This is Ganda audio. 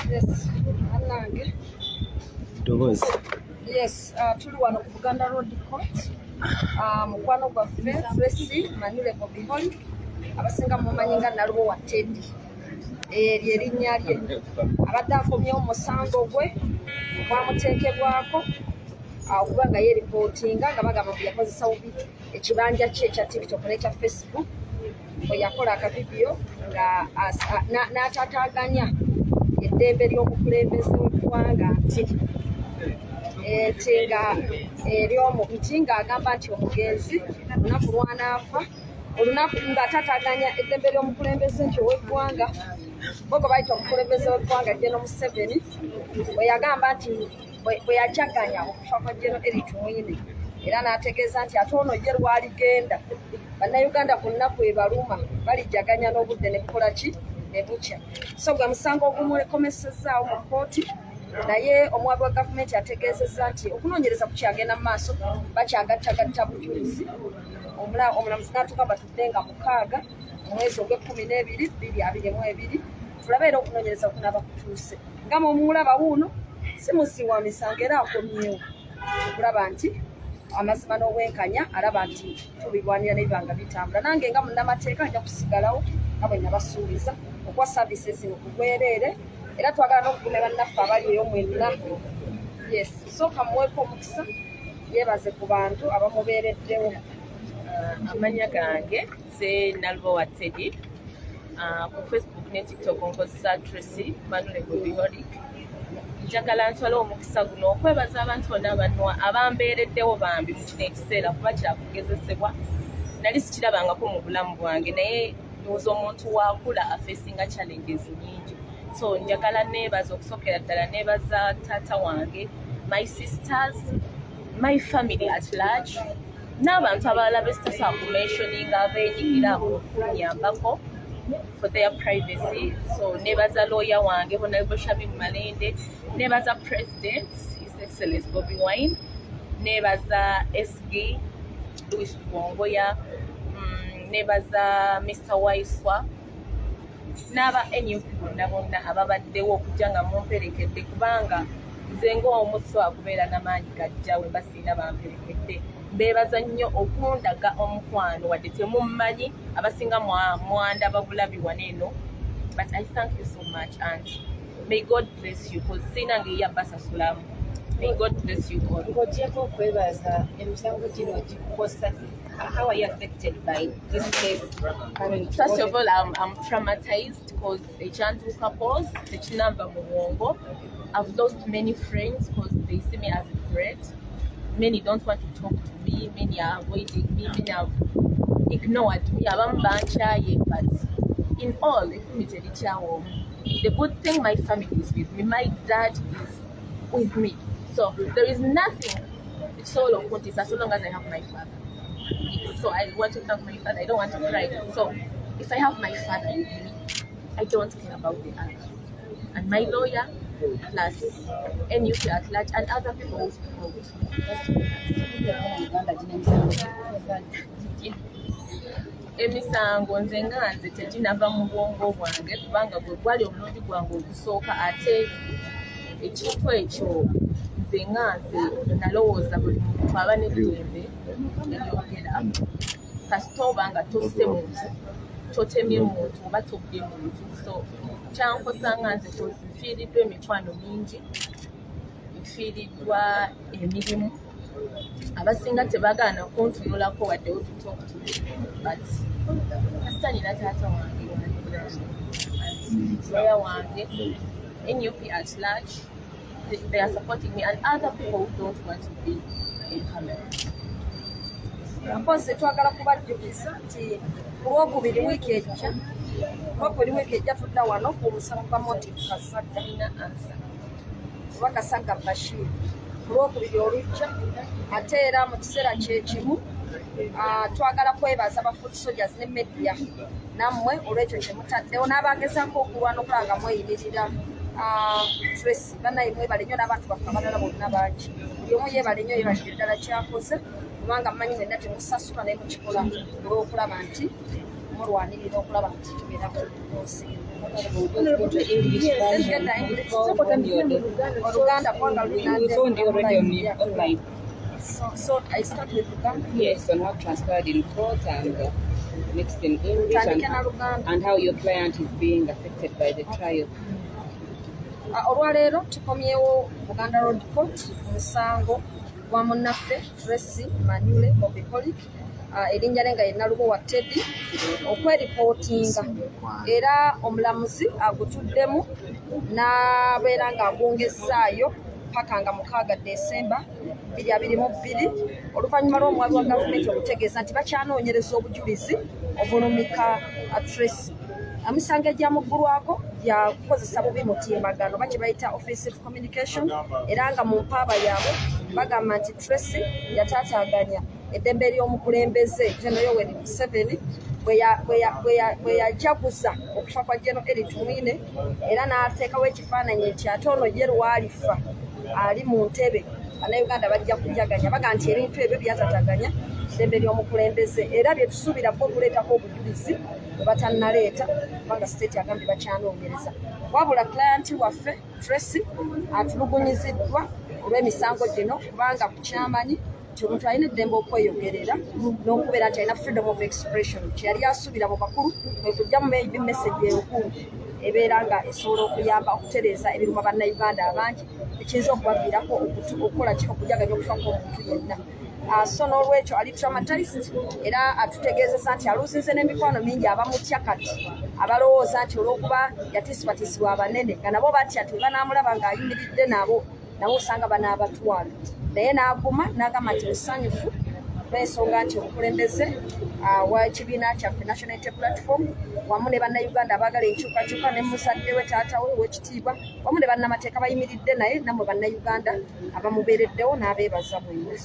Yes, Anange. Yes, tuli wano ku Buganda Road Court. Mukwano gwaffe Tracy Manule Bobiholi abasinga mumanyi nga Nalubo wa Teddy. Erinnya lye abadde akomyewo omusango gwe gwamuteekebwako okuba nga yeeripootinga nga bagamba mbu yakozesa bubi ekibanja kye ekya TikTok n'ekya Facebook bwe yakola akavidiyo nga n'ataataaganya eddembe ly'obukulembeze w'eggwanga nti ng'agamba nti omugenzi olunaku lw'anaafa olunaku ng'ataataaganya eddembe ly'omukulembeze nti ow'eggwanga bogo bayita omukulembeze w'eggwanga General Museveni bwe yagamba nti bwe yajaganya okufa kwa General Eric Mwine era n'ategeeza nti ate ono ye lwaligenda bannayuganda ku nnaku ebaluma balijaganya n'obudde ne bukola ki ne bukya so gwe musango ogumulekomesezaawo mu kkooti naye omuwabi wa gavumenti ategeezezza nti okunoonyereza kukyagenda mu maaso bakyagattagatta bujulizi omulamuzi n'atuuka batudde nga 6 mu mwezi ogw'12 2022 tulabe era okunoonyereza kunaaba kutuuse nga mumulaba wuuno si musi wa misango era akomyewo okulaba nti amazima n'obwenkanya alaba nti tubirwanira n'ebibanga bitambula nange nga munnamateeka nja kusigalawo nga bwe nabasuubiza okuwa saavisi zino ku bwereere era twagala n'okugumya bannaffe abali eyo mwenna yes sooka muweeko omukisa yeebaze ku bantu abamubeereddewo. Amanya gange ze Nalubo wa Teddy ku Facebook ne TikTok nkozesa Tracy Manule Bobiholi. Njagala ntwala omukisa guno okwebaza abantu bonna abambeereddewo bambi mu kino ekiseera kuba kyakugezesebwa nali sikirabangako mu bulamu bwange naye ndowooza omuntu waakula afeesinga challenges nyingi so njagala neebaza okusookera ddala neebaza taata wange my sisters my family at large n'abantu abalala besitasa kumentioninga abeenyigira okunyambako for their privacy so neebaza lawyer wange Honorable Shabib Malende neebaza President His Excellency Bobi Wine neebaza SG Louis Bongoya neebaza Mr. Waiswa n'aba NUP bonna ababaddewo okujja nga mumperekedde kubanga nze ng'omuso akubeera n'amaanyi gajja we basiina bamperekedde beebaza nnyo okundaga omukwano wadde temummanyi abasinga mwandaba bulabi waneeno but I thank you so much and may God bless you because siina ng'eyabbasasulamu. May God bless you all. Ng'ogyeko okwebaza emisango gino gikukosa. How are you affected by this case? First of all, I'm traumatized because a chantuka pause, the chinamba muwongo. I've lost many friends because they see me as a threat. Many don't want to talk to me. Many are avoiding me. Many have ignored me. But in all, the good thing, my family is with me. My dad is with me. So there is nothing. It's all of what is as long as I have my father. So I want to thank my father. I don't want to cry. So if I have my father with me, I don't care about the others. And my lawyer, plus NUP at large, and other people who vote. Emisango nze nga nze teginava mu bwongo bwange kubanga gwe gwali omulundi gwange ogusooka ate ekintu ekyo nze nga nze nalowooza buli muntu aba n'eddembe eryogera kasita oba nga tosse muntu totemye muntu oba tobbye muntu so kyankosa nga nze nfiiriddwa emikwano mingi nfiiriddwa emirimu abasinga tebagaana kuntunulako wadde otutokutu but kasita nina taata wange lawyer wange NUP at large they are supporting me and other people who don't want to be in camera. Mpozi twagala kubajjukiza nti Olwokubiri wiiki ejja tudda wano ku musango gwa Motive Kasagga oba Kasagga Bashir Olwokubiri olujja ate era mu kiseera kyekimu twagala kwebaza aba foot soldiers ne media nammwe olwekyo kye mutaddewo n'abagezaako okulwana okulanga mweyimirira Tracy banaye mwebale nnyo n'abantu baffe abalala bonna bangi buli omu yeebale nnyo yeebale ddala kyakoze kubanga mmanyi mwenna temusasula naye mukikola olw'okulaba nti mulwanirira okulaba nti tubeera ku nsi Oluganda kubanga online. So I start with Uganda. Yes, on how transferred in court and mixed in English and how your client is being affected by the trial. Olwaleero tukomyewo Buganda Road Court musango gwa munnaffe Tracy Manuel Obiholic erinnya lye nga ye Nalubowa Teddy okweripootinga era omulamuzi agutuddemu n'abeera ng'agwongezaayo paka nga 6 Desemba 2022 oluvannyuma lw'omuwabi wa gavumenti okutegeeza nti bakyanoonyereza obujulizi obulumika Tracy. Emisango egyamuggulwako ya kukozesa bubi mutimbagano bakye bayita offensive communication era nga mu mpaaba yaabwe bagamba nti Tracy yataataaganya eddembe ly'omukulembeze General Yoweri Museveni bwe yajaguza okufa kwa General Eli Tumwine era n'ateekawo ekifaananyi nti ate ono ye lwalifa ali mu ntebe Bannayuganda bajja kujaganya baga nti ebintu ebyo byataataganya eddembe ly'omukulembeze era bye tusuubira bo okuleetako obujulizi bwe batannaleeta kubanga state agambye bakyanoonyereza wabula client waffe Tracy atulugunyiziddwa olw'emisango gino kubanga kukyamanyi nti omuntu alina eddembe okweyogerera n'okubeera nti alina freedom of expression kyeyali asuubira mu bakulu kwe kujjamu maybe message enkulu ebeera nga esobola okuyamba okutereeza ebiruma Bannayuganda abangi ekiyinza okubaviirako okukola ki okujaganya okufa kw'omuntu yenna. So n'olwekyo ali traumatized era atutegeezeza nti aluuzinze n'emikwano mingi abamutya kati abalowooza nti olw'okuba yatiisibwatiisibwa abanene nga nabo batya nti banaamulaba ng'ayimiridde nabo osanga banaabatwala naye n'aguma n'agamba nti musanyufu lw'ensonga nti omukulembeze w'ekibiina kyaffe National Unity Platform wamu ne Bannayuganda abaagala enkyukakyuka ne muzadde we taata we ow'ekitiibwa wamu ne bannamateeka bayimiridde naye nammwe Bannayuganda abamubeereddewo n'abeebaza mwenna.